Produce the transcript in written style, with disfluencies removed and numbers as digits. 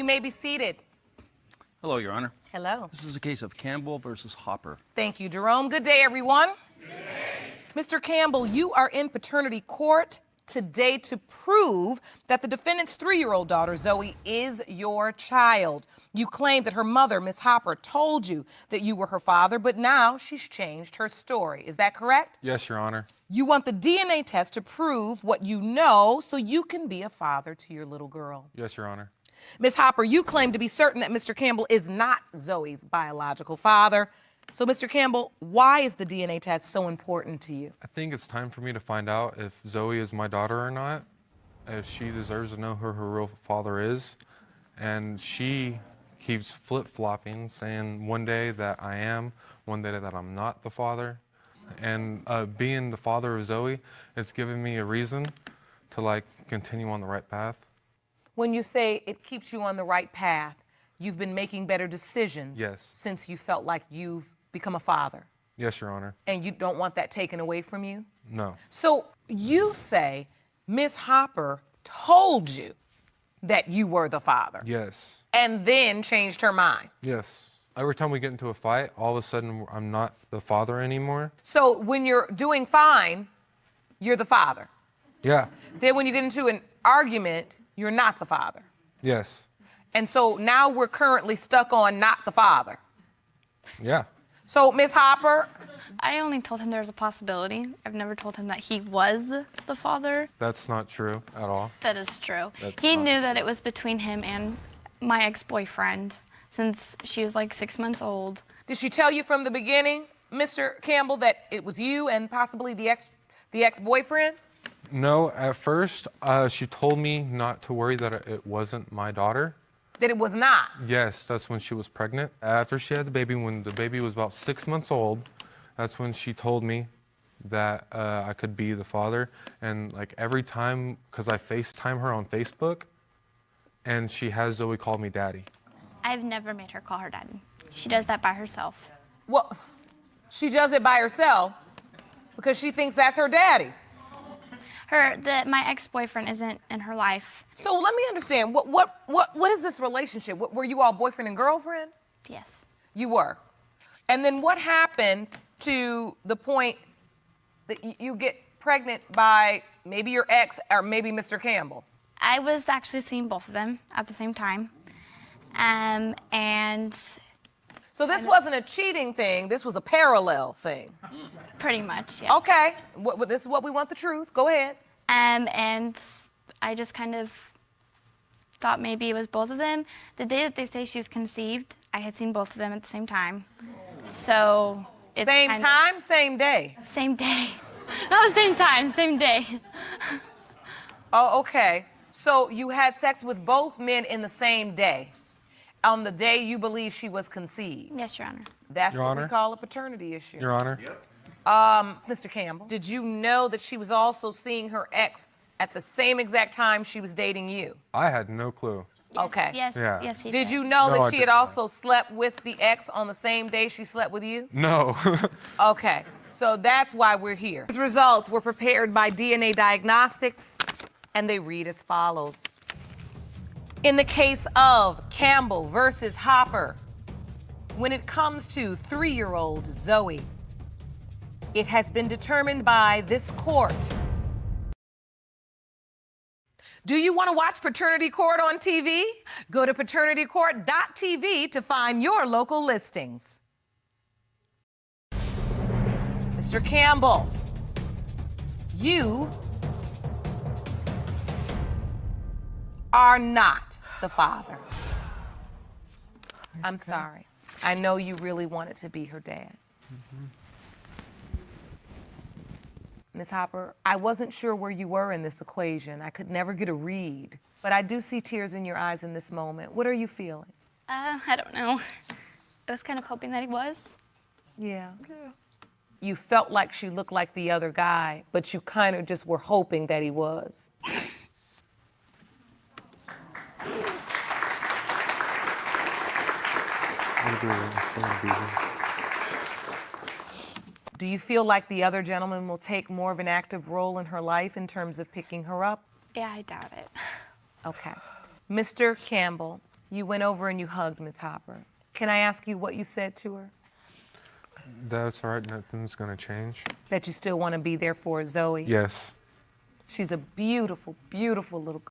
You may be seated. Hello, Your Honor. Hello. This is a case of Campbell versus Hopper. Thank you, Jerome. Good day, everyone. Good day. Mr. Campbell, you are in paternity court today to prove that the defendant's 3-year-old daughter, Zoe, is your child. You claim that her mother, Miss Hopper, told you that you were her father, but now she's changed her story. Is that correct? Yes, Your Honor. You want the DNA test to prove what you know so you can be a father to your little girl. Yes, Your Honor. Miss Hopper, you claim to be certain that Mr. Campbell is not Zoe's biological father. So, Mr. Campbell, why is the DNA test so important to you? I think it's time for me to find out if Zoe is my daughter or not, if she deserves to know who her real father is. And she keeps flip-flopping, saying one day that I am, one day that I'm not the father. And being the father of Zoe, it's given me a reason to continue on the right path. When you say it keeps you on the right path, you've been making better decisions. Yes. Since you felt like you've become a father. Yes, Your Honor. And you don't want that taken away from you? No. So you say Miss Hopper told you that you were the father. Yes. And then changed her mind. Yes. Every time we get into a fight, all of a sudden I'm not the father anymore. So when you're doing fine, you're the father. Yeah. Then when you get into an argument, you're not the father. Yes. And so now we're currently stuck on not the father. Yeah. So, Miss Hopper? I only told him there was a possibility. I've never told him that he was the father. That's not true at all. That is true. That's he not knew true. that it was between him and my ex-boyfriend since she was like 6 months old. Did she tell you from the beginning, Mr. Campbell, that it was you and possibly the ex-boyfriend? No, at first, she told me not to worry that it wasn't my daughter. That it was not? Yes, that's when she was pregnant. After she had the baby, when the baby was about 6 months old, that's when she told me that I could be the father. And every time, because I FaceTime her on Facebook, and she has Zoe call me daddy. I've never made her call her daddy. She does that by herself. Well, she does it by herself because she thinks that's her daddy. My ex-boyfriend isn't in her life. So let me understand, what is this relationship? Were you all boyfriend and girlfriend? Yes. You were. And then what happened to the point that you get pregnant by maybe your ex or maybe Mr. Campbell? I was actually seeing both of them at the same time. And so this wasn't a cheating thing, this was a parallel thing. pretty much, yes. Okay, this is what we want, the truth. Go ahead. And I just kind of thought maybe it was both of them. The day that they say she was conceived, I had seen both of them at the same time. So it's Same time, same day? Same day. No, same time, same day. Oh, okay. So you had sex with both men in the same day, on the day you believe she was conceived? Yes, Your Honor. That's Your what Honor? we call a paternity issue. Your Honor? Yep. Mr. Campbell, did you know that she was also seeing her ex at the same exact time she was dating you? I had no clue. Yes, Okay. Yes, Yeah. yes, he Did did. you know No, that I she had did not. also slept with the ex on the same day she slept with you? No. Okay, so that's why we're here. These results were prepared by DNA Diagnostics, and they read as follows. In the case of Campbell versus Hopper, when it comes to 3-year-old Zoe, it has been determined by this court. Do you want to watch Paternity Court on TV? Go to paternitycourt.tv to find your local listings. Mr. Campbell, you are not the father. I'm sorry. I know you really wanted to be her dad. Ms. Hopper, I wasn't sure where you were in this equation. I could never get a read, but I do see tears in your eyes in this moment. What are you feeling? I don't know. I was kind of hoping that he was. Yeah. You felt like she looked like the other guy, but you kind of just were hoping that he was. Do you feel like the other gentleman will take more of an active role in her life in terms of picking her up? Yeah, I doubt it. Okay. Mr. Campbell, You went over and you hugged Miss Hopper. Can I ask you what you said to her? That's all right. Nothing's going to change. That you still want to be there for Zoe? Yes. She's a beautiful, beautiful little girl.